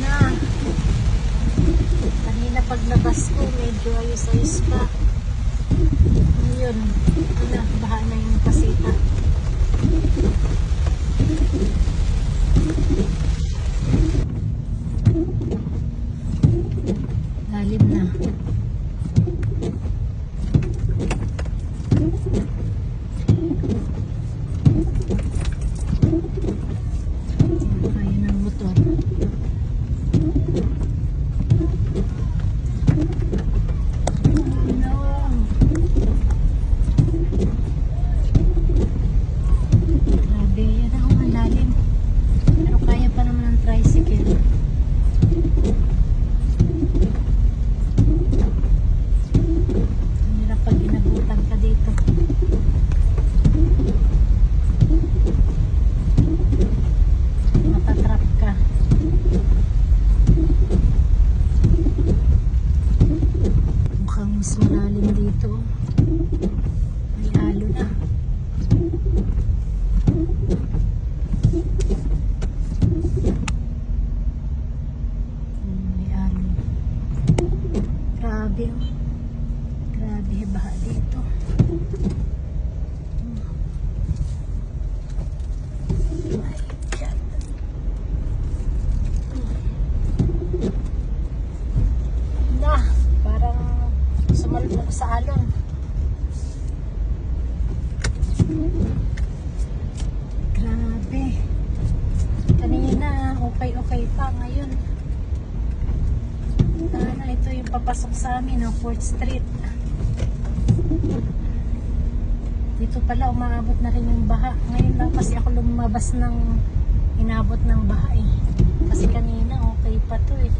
na. Kanina paglabas ko, medyo ayos-ayos pa. Ngayon, ito na, baha na yung pasita. Lalim na. Kaya ng motor. No. Grabe, yan ako ang lalim. Pero kaya pa naman ng tricycle. Ang hirap pag inabutan ka dito. Matatrap ka. Mukhang mas malalim dito. May alo na. May alo. Grabe. Grabe baha dito. My God. Na, parang sumalpok sa alon. Grabe. Kanina, okay pa. Ngayon, ito yung papasok sa amin, 4th Street. Dito pala, umaabot na rin yung baha. Ngayon lang kasi ako lumabas ng inabot ng baha eh. Kasi kanina, okay pa to eh.